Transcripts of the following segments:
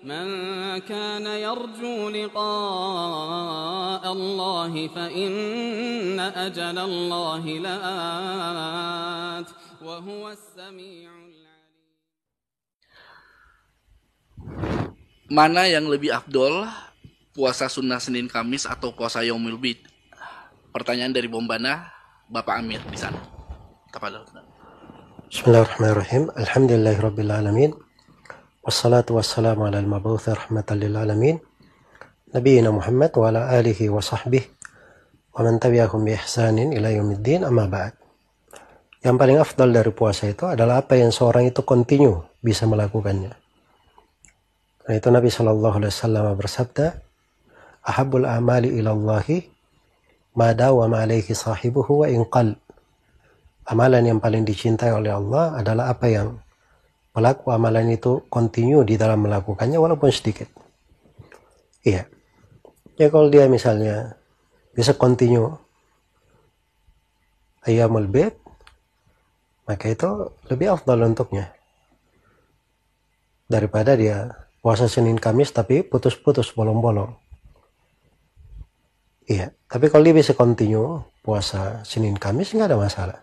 من كان يرجو لقاء الله فإن أجل الله لآت وهو السميع العليم. Mana yang lebih afdol, puasa sunnah Senin Kamis atau puasa Yaumul Bid? Pertanyaan dari Bombana, Bapak Amir di sana. Bismillahirrahmanirrahim. Alhamdulillahirabbil alamin. Wassalatu wassalamu ala al-mab'uts rahmatan lil alamin. Nabiyina Muhammad wa ala alihi wa sahbihi wa man tabi'ahum bi ihsanin ila yaumiddin, amma ba'd. Yang paling afdal dari puasa itu adalah apa yang seorang itu continue bisa melakukannya. Karena itu Nabi sallallahu alaihi wasallam bersabda, "Ahabbul a'mali ila Allahi ma dawama alaihi sahibuhu wa in qall." Amalan yang paling dicintai oleh Allah adalah apa yang pelaku amalan itu continue di dalam melakukannya walaupun sedikit. Iya. Ya kalau dia misalnya bisa continue Ayyamul Bid, maka itu lebih afdal untuknya daripada dia puasa Senin Kamis tapi putus-putus, bolong-bolong. Iya. Tapi kalau dia bisa continue puasa Senin Kamis, nggak ada masalah.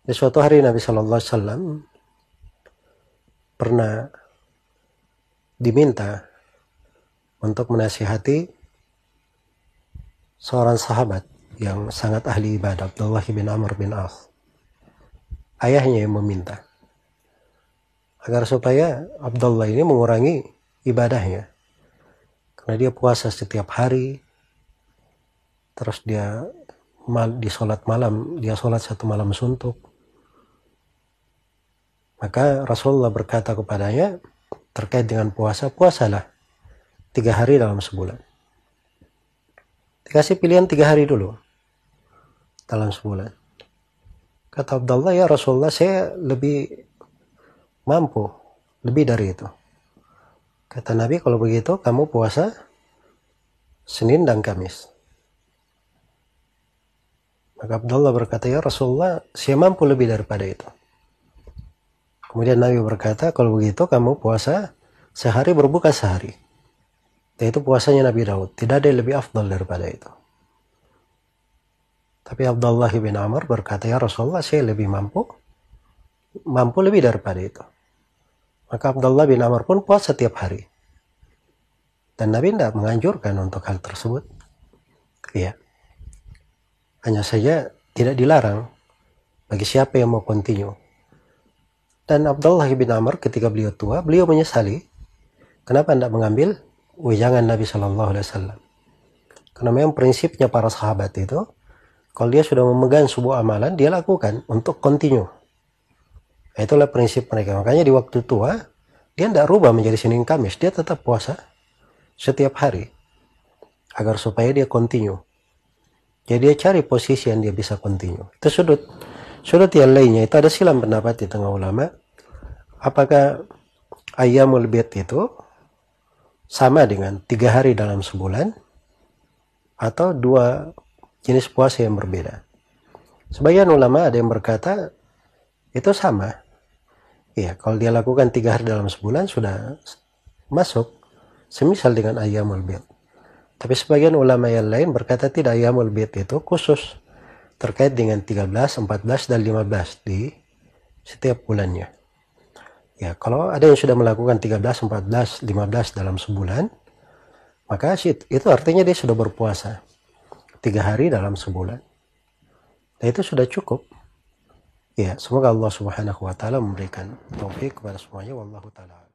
Di suatu hari Nabi Sallallahu Alaihi Wasallam pernah diminta untuk menasihati seorang sahabat yang sangat ahli ibadah, Abdullah bin Amr bin As. Ayahnya yang meminta agar supaya Abdullah ini mengurangi ibadahnya, karena dia puasa setiap hari, terus dia di sholat malam, dia sholat satu malam suntuk. Maka Rasulullah berkata kepadanya terkait dengan puasa, puasalah 3 hari dalam sebulan. Dikasih pilihan 3 hari dulu dalam sebulan. Kata Abdullah, ya Rasulullah, saya lebih mampu, lebih dari itu. Kata Nabi, kalau begitu kamu puasa Senin dan Kamis. Maka Abdullah berkata, ya Rasulullah, saya mampu lebih daripada itu. Kemudian Nabi berkata, kalau begitu kamu puasa sehari berbuka sehari. Yaitu puasanya Nabi Daud. Tidak ada yang lebih afdal daripada itu. Tapi Abdullah bin Amr berkata, ya Rasulullah, saya lebih mampu lebih daripada itu. Maka Abdullah bin Amr pun puasa setiap hari. Dan Nabi tidak menganjurkan untuk hal tersebut. Iya. Hanya saja tidak dilarang bagi siapa yang mau continue. Dan Abdullah bin Amr ketika beliau tua, beliau menyesali kenapa tidak mengambil wejangan Nabi Shallallahu Alaihi Wasallam. Karena memang prinsipnya para sahabat itu, kalau dia sudah memegang sebuah amalan, dia lakukan untuk continue. Itulah prinsip mereka. Makanya di waktu tua, dia tidak rubah menjadi Senin Kamis, dia tetap puasa setiap hari agar supaya dia continue. Jadi dia cari posisi yang dia bisa continue. Itu sudut yang lainnya itu ada silang pendapat di tengah ulama. Apakah Ayyamul Bid itu sama dengan 3 hari dalam sebulan atau 2 jenis puasa yang berbeda? Sebagian ulama ada yang berkata itu sama. Iya, kalau dia lakukan 3 hari dalam sebulan sudah masuk semisal dengan Ayyamul Bid. Tapi sebagian ulama yang lain berkata tidak, Ayyamul Bid itu khusus terkait dengan 13, 14, dan 15 di setiap bulannya. Ya, kalau ada yang sudah melakukan 13, 14, 15 dalam sebulan, maka itu artinya dia sudah berpuasa 3 hari dalam sebulan. Dan itu sudah cukup. Ya, semoga Allah Subhanahu wa taala memberikan taufik kepada semuanya. Wallahu taala.